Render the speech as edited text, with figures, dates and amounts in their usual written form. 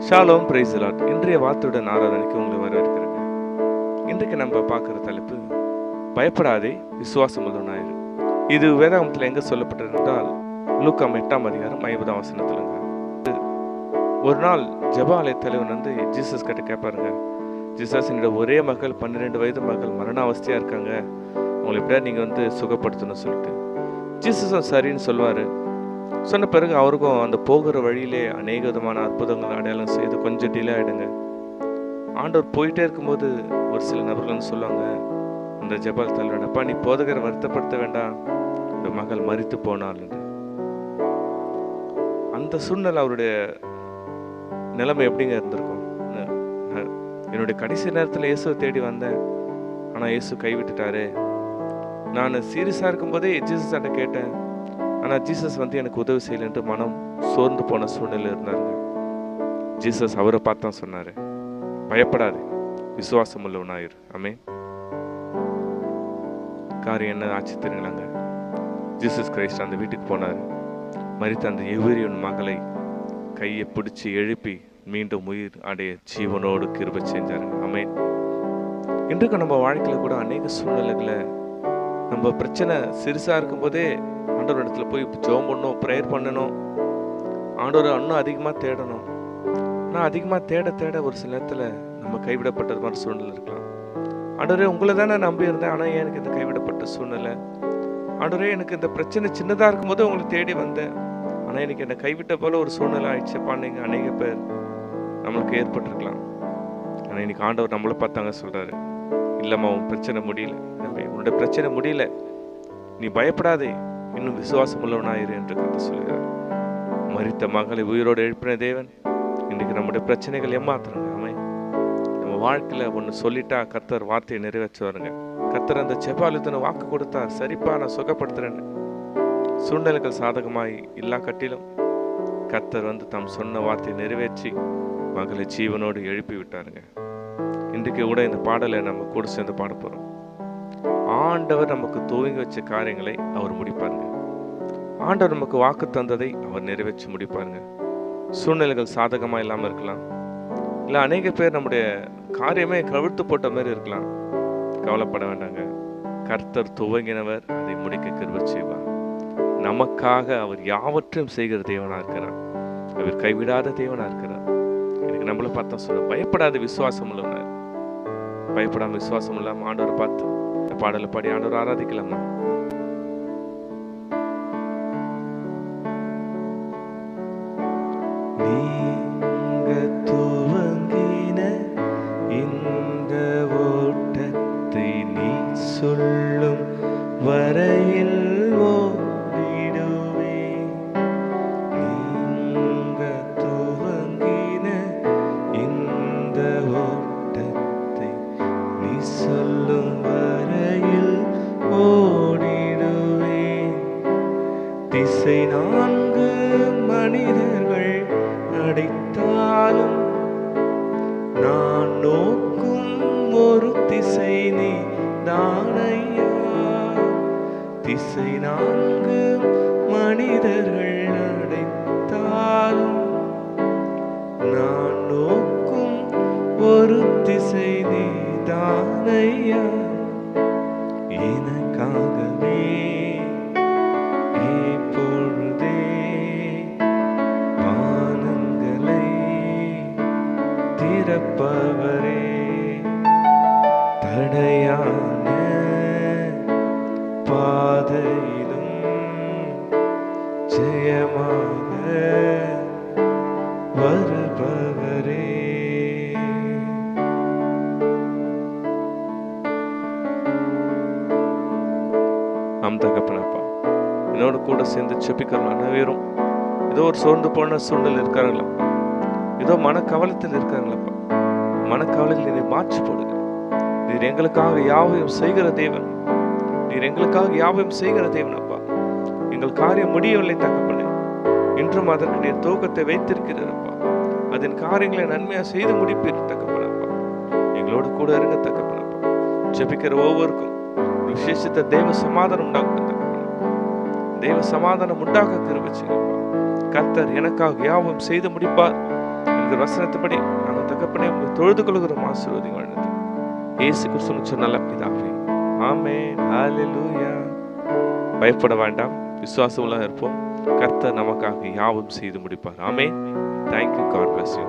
Shalom, praise the Lord. இன்றைய வார்த்தையுடன் ஆராதனைக்கு உங்களை வரவேற்கிறேங்க. இன்றைக்கு நம்ம பார்க்குற தலைப்பு பயப்படாதே, விசுவாசம் உள்ளவனாயிரு. இது வேதாகமத்தில் எங்கே சொல்லப்பட்டது என்றால் லூக்கா 8ஆம் அதிகாரம் 50ஆம் வசனத்துலங்க. ஒரு நாள் ஜெப ஆலய தலைவன் வந்து ஜீசஸ் கிட்ட கேட்பாருங்க, ஜீசஸ் என்னோட ஒரே மகள் 12 வயது மகள் மரண அவஸ்தையாக இருக்காங்க, அவங்களை எப்படியா நீங்கள் சுகப்படுத்தணும்னு சொல்லிட்டு ஜீசஸும் சரின்னு சொல்லுவார். சொன்ன பிறகு அவருக்கும் அந்த போகிற வழியிலே அநேக விதமான அற்புதங்கள் அடையாளம் செய்து கொஞ்சம் டிலே ஆகிடுங்க. ஆண்டவர் போயிட்டே இருக்கும்போது ஒரு சில நபர்கள் சொல்லுவாங்க, அந்த ஜெபல் தலைவனப்பா நீ போதகரை வருத்தப்படுத்த வேண்டாம், இந்த மகள் மரித்து போனாள். அந்த சூழ்நிலை அவருடைய நிலைமை எப்படிங்க இருந்திருக்கும்? என்னுடைய கடைசி நேரத்தில் இயேசுவை தேடி வந்தேன், ஆனால் இயேசு கைவிட்டுட்டாரு. நான் சீரியஸாக இருக்கும்போதே ஜீசஸ் கிட்ட கேட்டேன், ஆனால் ஜீசஸ் எனக்கு உதவி செய்யலைன்ட்டு மனம் சோர்ந்து போன சூழ்நிலை இருந்தாருங்க. ஜீசஸ் அவரை பார்த்தா சொன்னார், பயப்படாது, விசுவாசம் உள்ளவனாயிரு. ஆமென். காரியம் என்ன ஆச்சு தெரியுங்களாங்க? ஜீசஸ் கிரைஸ்ட் அந்த வீட்டுக்கு போனார். மரித்த அந்த எவ்விரியின் மகளை கையை பிடிச்சி எழுப்பி மீண்டும் உயிர் அடைய ஜீவனோடு கிருபை செஞ்சாருங்க. ஆமென். இன்றைக்கு நம்ம வாழ்க்கையில் கூட அநேக சூழ்நிலைகளை நம்ம பிரச்சனை சிறுசாக இருக்கும்போதே ஆண்டவர் இடத்துல போய் ஜெபம் பண்ணணும், ப்ரேயர் பண்ணணும், ஆண்டவரை இன்னும் அதிகமாக தேடணும். ஆனால் அதிகமாக தேட தேட ஒரு சில நேரத்தில் நம்ம கைவிடப்பட்டது மாதிரி சூழ்நிலை இருக்கலாம். ஆண்டவரே உங்களை தான் நான் நம்பி இருந்தேன், ஆனால் ஏன் எனக்கு இந்த கைவிடப்பட்ட சூழ்நிலை? ஆண்டவரே எனக்கு இந்த பிரச்சனை சின்னதாக இருக்கும்போது உங்களை தேடி வந்தேன், ஆனால் எனக்கு என்னை கைவிட்ட போல ஒரு சூழ்நிலை ஆயிடுச்சுப்பான்னு நீங்கள் அநேக பேர் நம்மளுக்கு ஏற்பட்டிருக்கலாம். ஆனால் இன்னைக்கு ஆண்டவர் நம்மளை பார்த்தாங்க சொல்கிறாரு, இல்லைம்மா உன் பிரச்சனை முடியல, உன்னோட பிரச்சனை முடியல, நீ பயப்படாதே, இன்னும் விசுவாசம் உள்ளவனாயிரு என்று கர்த்தர் சொல்கிறார். மரித்த மகளை உயிரோடு எழுப்பின தேவன் இன்னைக்கு நம்முடைய பிரச்சனைகள் ஏமாத்துறாங்க. ஆமென். நம்ம வாழ்க்கையில ஒன்று சொல்லிட்டா கர்த்தர் வார்த்தையை நிறைவேற்றுவாருங்க. கர்த்தர் அந்த ஜெபாலயத்தின வாக்கு கொடுத்தார், சரிப்பா நான் சுகப்படுத்துறேன்னு. சூழ்நிலைகள் சாதகமாய் இல்லா கட்டிலும் கர்த்தர் தம் சொன்ன வார்த்தையை நிறைவேற்றி மகளை ஜீவனோடு எழுப்பி விட்டாருங்க. இன்றைக்கு கூட இந்த பாடலை நம்ம கூட சேர்ந்து பாட போறோம். ஆண்டவர் நமக்கு துவங்கி வச்ச காரியங்களை அவர் முடிப்பாருங்க. ஆண்டவர் நமக்கு வாக்கு தந்ததை அவர் நிறைவேற்றி முடிப்பாருங்க. சூழ்நிலைகள் சாதகமாக இல்லாமல் இருக்கலாம், இல்லை அநேக பேர் நம்முடைய காரியமே கவிழ்த்து போட்ட மாதிரி இருக்கலாம். கவலைப்பட வேண்டாங்க, கர்த்தர் துவங்கினவர் அதை முடிக்க கிருபை செய்வார். நமக்காக அவர் யாவற்றையும் செய்கிற தேவனா இருக்கிறார். அவர் கைவிடாத தேவனா இருக்கிறார். எனக்கு நம்மளை பார்த்தா சொல்ல, பயப்படாத, விசுவாசம் உள்ளவனார். பயப்படாம விசுவாசம் இல்லாம ஆண்டவரை பார்த்து பாடலை பாடி ஆண்டவர் ஆராதிக்கலாமா? நீங்க துவங்கின இந்த ஓட்டத்தை நீ சொல்லும் வரையில் ஓடிடுவே. நீங்க துவங்கின இந்த ஓட்டத்தை நீ சொல்லும் வரையில் ஓடிடுவே. திசை 4 மனிதர்கள் அடைத்தாலும் நான் நோக்கும் ஒரு திசை நீ தானையா. திசை 4 மனிதர்கள் அடைத்தாலும் நான் நோக்கும் ஒரு திசை நீ தானையா. எனக்காகவே இப்பொழுதே வானங்களை திறப்பவரே, தடையான பாதையிலும் ஜெயமாக வருபவரே. தகப்பனப்பா, என்னோட கூட சேர்ந்து செபிக்கிறோம். அனைவரும் ஏதோ ஒரு சோர்ந்து போன சூழ்நிலை இருக்காங்களா, ஏதோ மனக்கவலத்தில் இருக்காங்களப்பா, மனக்கவலையில் நீ மாற்றி போடுங்க. நீர் எங்களுக்காக யாவையும் செய்கிற தேவன், நீர் எங்களுக்காக யாவையும் செய்கிற தேவனப்பா. எங்கள் காரியம் முடியவில்லை தகப்பனே, இன்றும் அதற்கு நீர் துவக்கத்தை வைத்திருக்கிறப்பா. அதன் காரியங்களை நன்மையா செய்து முடிப்பீர் தகப்பனப்பா. எங்களோடு கூட இருங்க தகப்பனப்பா. ஜெபிக்கிற ஒவ்வொருக்கும் விசேஷித்த தேவ சமாதானம் உண்டாகட்டும். தேவ சமாதானம் உண்டாக கிருபை செய்யுங்கப்பா. கர்த்தர் எனக்காக யாவும் செய்து முடிப்பார். இருக்கிற வசனத்தைப்படி நாங்கள் தகப்பனே உங்களை தொழுது கொள்கிறோம். ஆசீர்வதிங்க வழிநடத்துங்க. இயேசு கிறிஸ்து நல்ல பிதாவே, ஆமென். ஹல்லேலூயா. பயப்பட வேண்டாம், விசுவாசம் உள்ள இருப்போம். கர்த்தர் நமக்காக யாவும் செய்து முடிப்பார். ஆமென். Thank you. God bless you.